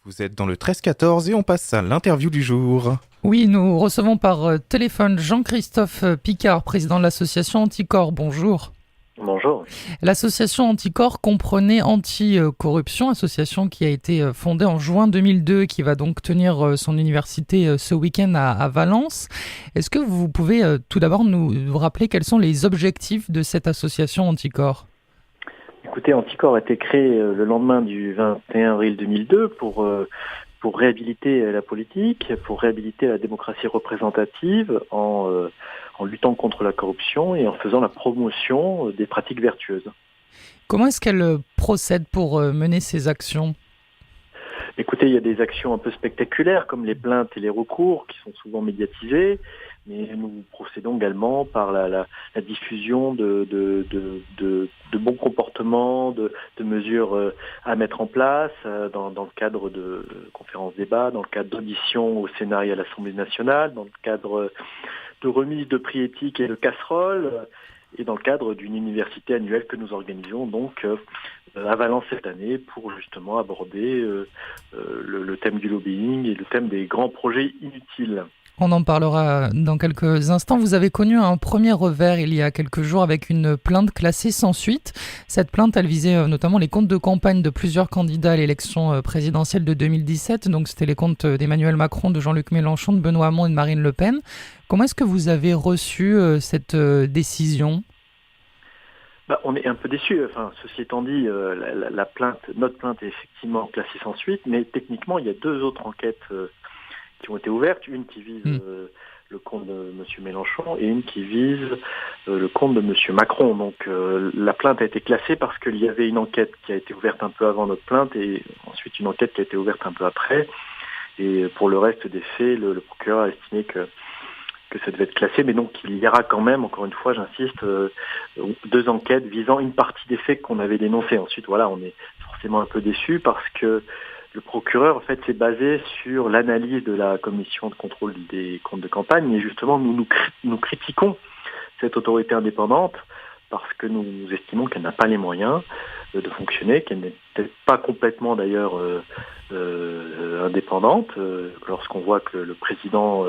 Vous êtes dans le 13-14 et on passe à l'interview du jour. Oui, nous recevons par téléphone Jean-Christophe Picard, président de l'association Anticorps. Bonjour. Bonjour. L'association Anticorps comprenait Anticorruption, association qui a été fondée en juin 2002 et qui va donc tenir son université ce week-end à Valence. Est-ce que vous pouvez tout d'abord nous rappeler quels sont les objectifs de cette association Anticorps ? Écoutez, Anticorps a été créé le lendemain du 21 avril 2002 pour réhabiliter la politique, pour réhabiliter la démocratie représentative en luttant contre la corruption et en faisant la promotion des pratiques vertueuses. Comment est-ce qu'elle procède pour mener ces actions ? Écoutez, il y a des actions un peu spectaculaires comme les plaintes et les recours qui sont souvent médiatisés, mais nous procédons également par la diffusion de bons comportements, de mesures à mettre en place dans le cadre de conférences débats, dans le cadre d'auditions au Sénat et à l'Assemblée nationale, dans le cadre de remise de prix éthiques et de casseroles, et dans le cadre d'une université annuelle que nous organisons donc à Valence cette année pour justement aborder le thème du lobbying et le thème des grands projets inutiles. On en parlera dans quelques instants. Vous avez connu un premier revers il y a quelques jours avec une plainte classée sans suite. Cette plainte, elle visait notamment les comptes de campagne de plusieurs candidats à l'élection présidentielle de 2017. Donc c'était les comptes d'Emmanuel Macron, de Jean-Luc Mélenchon, de Benoît Hamon et de Marine Le Pen. Comment est-ce que vous avez reçu cette décision ? On est un peu déçus. Enfin, ceci étant dit, notre plainte est effectivement classée sans suite, mais techniquement, il y a deux autres enquêtes qui ont été ouvertes, une qui vise le compte de M. Mélenchon et une qui vise le compte de M. Macron. Donc la plainte a été classée parce qu'il y avait une enquête qui a été ouverte un peu avant notre plainte et ensuite une enquête qui a été ouverte un peu après. Et pour le reste des faits, le procureur a estimé que ça devait être classé, mais donc il y aura quand même, encore une fois, j'insiste, deux enquêtes visant une partie des faits qu'on avait dénoncés. Ensuite, voilà, on est forcément un peu déçus parce que le procureur, en fait, s'est basé sur l'analyse de la commission de contrôle des comptes de campagne. Et justement, nous critiquons cette autorité indépendante parce que nous estimons qu'elle n'a pas les moyens de fonctionner, qu'elle n'est peut-être pas complètement d'ailleurs indépendante. Lorsqu'on voit que le président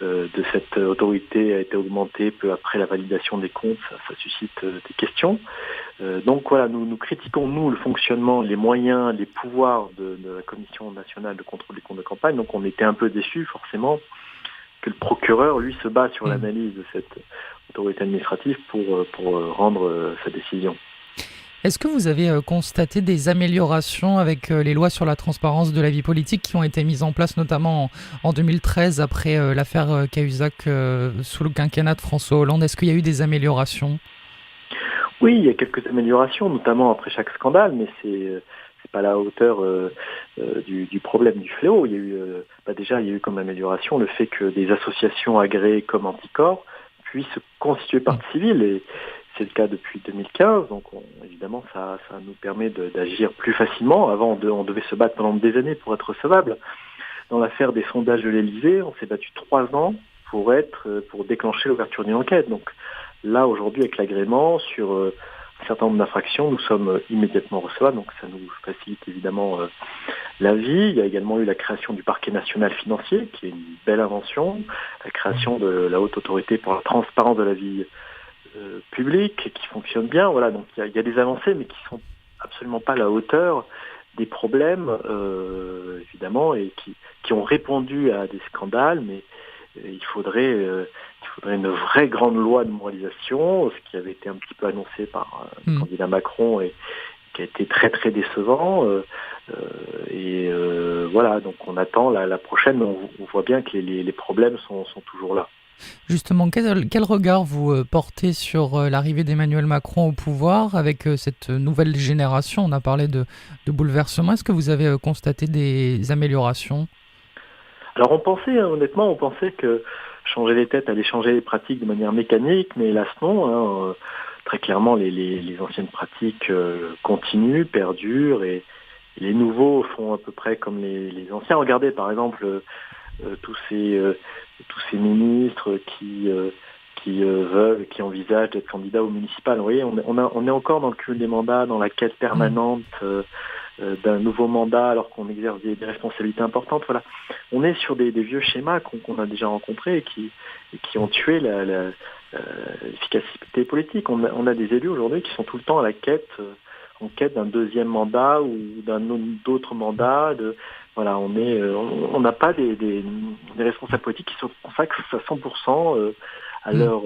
de cette autorité a été augmenté peu après la validation des comptes, ça suscite des questions. Donc voilà, nous critiquons, nous, le fonctionnement, les moyens, les pouvoirs de la Commission nationale de contrôle des comptes de campagne. Donc on était un peu déçus, forcément, que le procureur, lui, se base sur l'analyse de cette autorité administrative pour rendre sa décision. Est-ce que vous avez constaté des améliorations avec les lois sur la transparence de la vie politique qui ont été mises en place notamment en 2013 après l'affaire Cahuzac sous le quinquennat de François Hollande ? Est-ce qu'il y a eu des améliorations ? Oui, il y a quelques améliorations, notamment après chaque scandale, mais c'est pas à la hauteur du problème, du fléau. Il y a eu, déjà, il y a eu comme amélioration le fait que des associations agréées comme Anticorps puissent se constituer partie civile, et c'est le cas depuis 2015, donc évidemment ça nous permet d'agir plus facilement. Avant, on devait se battre pendant des années pour être recevable. Dans l'affaire des sondages de l'Élysée, on s'est battu 3 ans pour déclencher l'ouverture d'une enquête. Donc là, aujourd'hui, avec l'agrément sur un certain nombre d'infractions, nous sommes immédiatement recevables, donc ça nous facilite évidemment la vie. Il y a également eu la création du parquet national financier, qui est une belle invention, la création de la haute autorité pour la transparence de la vie publique, qui fonctionne bien. Voilà, donc il y a des avancées, mais qui sont absolument pas à la hauteur des problèmes, évidemment, et qui ont répondu à des scandales, mais il faudrait une vraie grande loi de moralisation, ce qui avait été un petit peu annoncé par le candidat Macron et qui a été très très décevant. Voilà, donc on attend la prochaine, mais on voit bien que les problèmes sont toujours là. Justement, quel regard vous portez sur l'arrivée d'Emmanuel Macron au pouvoir avec cette nouvelle génération ? On a parlé de bouleversement. Est-ce que vous avez constaté des améliorations ? Alors honnêtement, on pensait que changer les têtes allait changer les pratiques de manière mécanique, mais hélas non. Très clairement, les anciennes pratiques continuent, perdurent, et les nouveaux font à peu près comme les anciens. Regardez par exemple tous ces ministres qui envisagent d'être candidats au municipal. Vous voyez, on est encore dans le cumul des mandats, dans la quête permanente d'un nouveau mandat alors qu'on exerce des responsabilités importantes. Voilà, on est sur des vieux schémas qu'on a déjà rencontrés et qui ont tué l'efficacité politique. On a des élus aujourd'hui qui sont tout le temps à la quête, en quête d'un deuxième mandat ou d'autres mandats. Voilà, on n'a pas des responsables politiques qui se consacrent à 100% à leur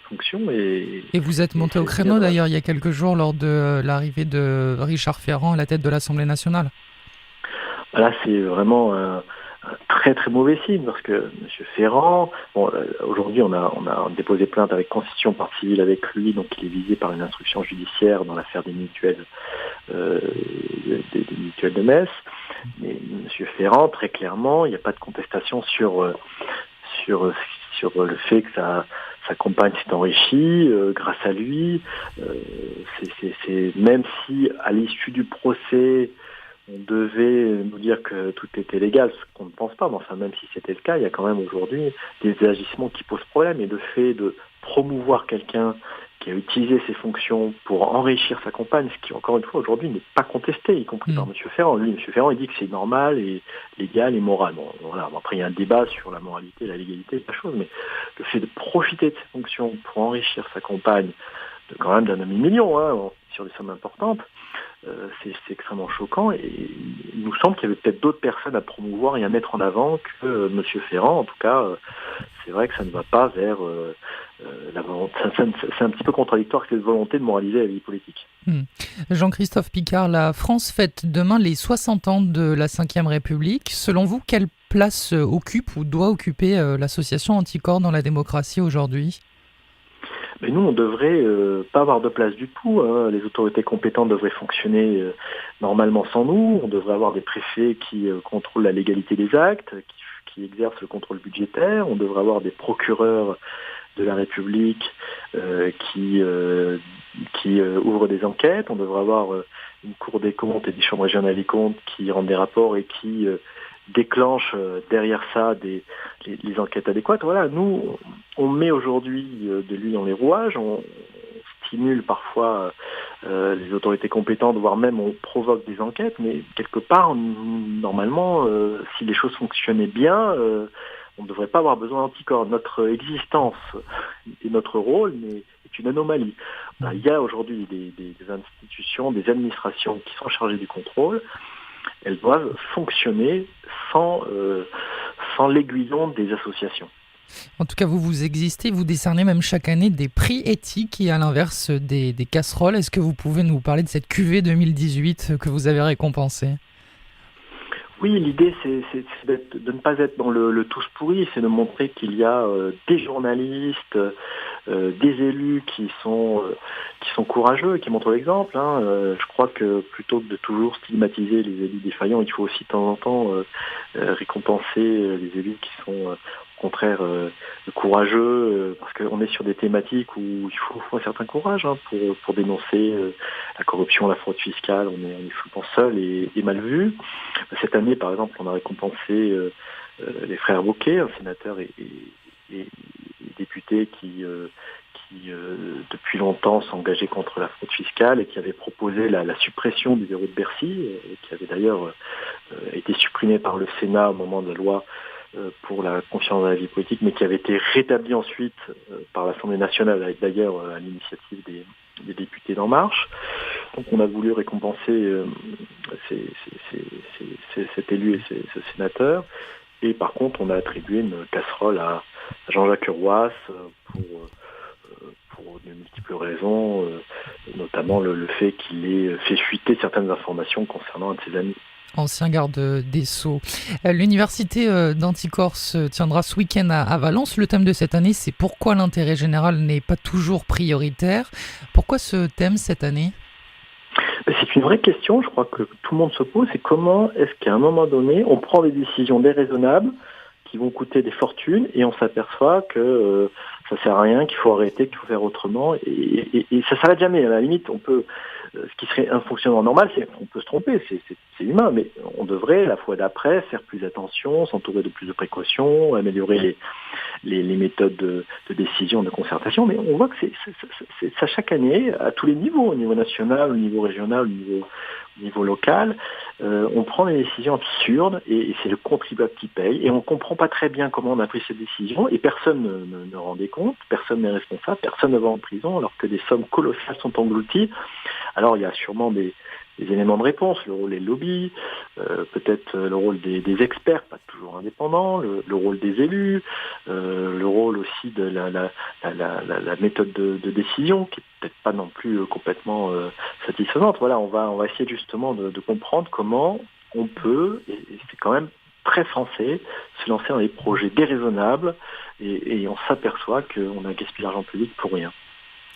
fonction. Et vous êtes monté au créneau d'ailleurs il y a quelques jours lors de l'arrivée de Richard Ferrand à la tête de l'Assemblée nationale. Là, c'est vraiment un très très mauvais signe parce que M. Ferrand, aujourd'hui on a déposé plainte avec constitution de partie civile avec lui, donc il est visé par une instruction judiciaire dans l'affaire des mutuelles de Metz. Mais M. Ferrand, très clairement, il n'y a pas de contestation sur le fait que sa compagne s'est enrichie grâce à lui. Même si à l'issue du procès on devait nous dire que tout était légal, ce qu'on ne pense pas, mais enfin même si c'était le cas, il y a quand même aujourd'hui des agissements qui posent problème, et le fait de promouvoir quelqu'un qui a utilisé ses fonctions pour enrichir sa compagne, ce qui encore une fois aujourd'hui n'est pas contesté, y compris par M. Ferrand. Lui, M. Ferrand, il dit que c'est normal et légal et moral. Bon, voilà. Après, il y a un débat sur la moralité et la légalité de la chose, mais le fait de profiter de ses fonctions pour enrichir sa compagne, quand même d'un demi-million, sur des sommes importantes, c'est extrêmement choquant, et il nous semble qu'il y avait peut-être d'autres personnes à promouvoir et à mettre en avant que M. Ferrand. En tout cas, c'est vrai que ça ne va pas vers la volonté. C'est un petit peu contradictoire avec cette volonté de moraliser la vie politique. Jean-Christophe Picard, la France fête demain les 60 ans de la Ve République. Selon vous, quelle place occupe ou doit occuper l'association Anticorps dans la démocratie aujourd'hui ? Mais nous, on devrait pas avoir de place du tout. Les autorités compétentes devraient fonctionner normalement sans nous. On devrait avoir des préfets qui contrôlent la légalité des actes, qui exercent le contrôle budgétaire. On devrait avoir des procureurs de la République qui ouvrent des enquêtes. On devrait avoir une Cour des comptes et des chambres régionales des comptes qui rendent des rapports et qui déclenchent derrière ça les enquêtes adéquates. Voilà, nous, on met aujourd'hui de l'huile dans les rouages, on stimule parfois les autorités compétentes, voire même on provoque des enquêtes, mais quelque part, normalement, si les choses fonctionnaient bien, on ne devrait pas avoir besoin d'anticorps. Notre existence et notre rôle est une anomalie. Il y a aujourd'hui des institutions, des administrations qui sont chargées du contrôle. Elles doivent fonctionner sans l'aiguillon des associations. En tout cas, vous existez, vous décernez même chaque année des prix éthiques et à l'inverse des casseroles. Est-ce que vous pouvez nous parler de cette cuvée 2018 que vous avez récompensée ? Oui, l'idée c'est de ne pas être dans le tous pourri, c'est de montrer qu'il y a des journalistes, des élus qui sont courageux et qui montrent l'exemple. Je crois que plutôt que de toujours stigmatiser les élus défaillants, il faut aussi de temps en temps récompenser les élus qui sont au contraire courageux, parce qu'on est sur des thématiques où il faut un certain courage pour dénoncer la corruption, la fraude fiscale. On est souvent seul et mal vu. Cette année, par exemple, on a récompensé les frères Wauquiez, un sénateur et député qui depuis longtemps s'engageait contre la fraude fiscale et qui avait proposé la suppression du verrou de Bercy, qui avait d'ailleurs été supprimé par le Sénat au moment de la loi pour la confiance dans la vie politique, mais qui avait été rétabli ensuite par l'Assemblée nationale, avec d'ailleurs à l'initiative des députés d'En Marche. Donc on a voulu récompenser cet élu et ce sénateur. Et par contre, on a attribué une casserole à Jean-Jacques Urvoas pour de multiples raisons, notamment le fait qu'il ait fait fuiter certaines informations concernant un de ses amis. Ancien garde des Sceaux. L'université d'Anticorps se tiendra ce week-end à Valence. Le thème de cette année, c'est pourquoi l'intérêt général n'est pas toujours prioritaire. Pourquoi ce thème cette année ? C'est une vraie question, je crois que tout le monde se pose, c'est comment est-ce qu'à un moment donné, on prend des décisions déraisonnables qui vont coûter des fortunes et on s'aperçoit que ça sert à rien, qu'il faut arrêter, qu'il faut faire autrement et ça s'arrête jamais. À la limite, on peut ce qui serait un fonctionnement normal, c'est on peut se tromper, c'est humain, mais on devrait, la fois d'après, faire plus attention, s'entourer de plus de précautions, améliorer les méthodes de décision, de concertation. Mais on voit que c'est ça chaque année, à tous les niveaux, au niveau national, au niveau régional, au niveau local, on prend des décisions absurdes et c'est le contribuable qui paye. Et on ne comprend pas très bien comment on a pris ces décisions et personne ne rendait compte, personne n'est responsable, personne ne va en prison alors que des sommes colossales sont englouties. Alors il y a sûrement des éléments de réponse, le rôle des lobbies, peut-être le rôle des experts, pas toujours indépendants, le rôle des élus, le rôle aussi de la méthode de décision qui est peut-être pas non plus complètement satisfaisante. Voilà, on va essayer justement de comprendre comment on peut, et c'est quand même très français, se lancer dans des projets déraisonnables et on s'aperçoit qu'on a gaspillé l'argent public pour rien.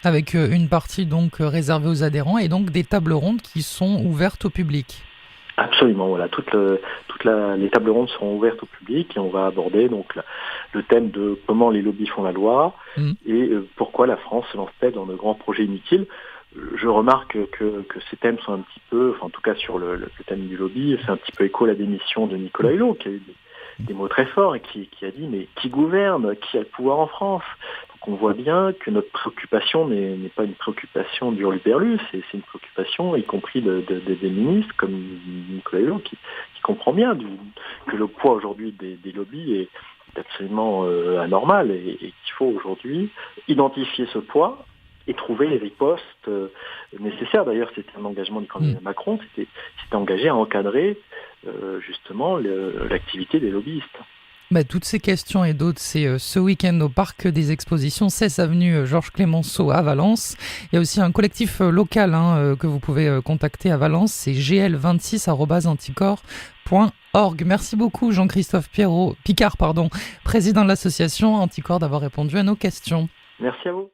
Avec une partie donc réservée aux adhérents et donc des tables rondes qui sont ouvertes au public. Absolument, voilà. Les tables rondes seront ouvertes au public et on va aborder donc le thème de comment les lobbies font la loi et pourquoi la France se lance-t-elle dans de grands projets inutiles. Je remarque que ces thèmes sont un petit peu, enfin en tout cas sur le thème du lobby, c'est un petit peu écho à la démission de Nicolas Hulot qui a eu des mots très forts et qui a dit mais qui gouverne, qui a le pouvoir en France? Donc on voit bien que notre préoccupation n'est pas une préoccupation du hurluberlu, c'est une préoccupation y compris des ministres comme Nicolas Hulot qui comprend bien que le poids aujourd'hui des lobbies est absolument anormal et qu'il faut aujourd'hui identifier ce poids et trouver les ripostes nécessaires. D'ailleurs, c'était un engagement du candidat Macron, c'était engagé à encadrer justement l'activité des lobbyistes. Toutes ces questions et d'autres, c'est ce week-end au Parc des Expositions, 16 avenue Georges Clemenceau à Valence. Il y a aussi un collectif local que vous pouvez contacter à Valence, c'est gl26@anticorps.org. Merci beaucoup Jean-Christophe Picard, président de l'association Anticorps, d'avoir répondu à nos questions. Merci à vous.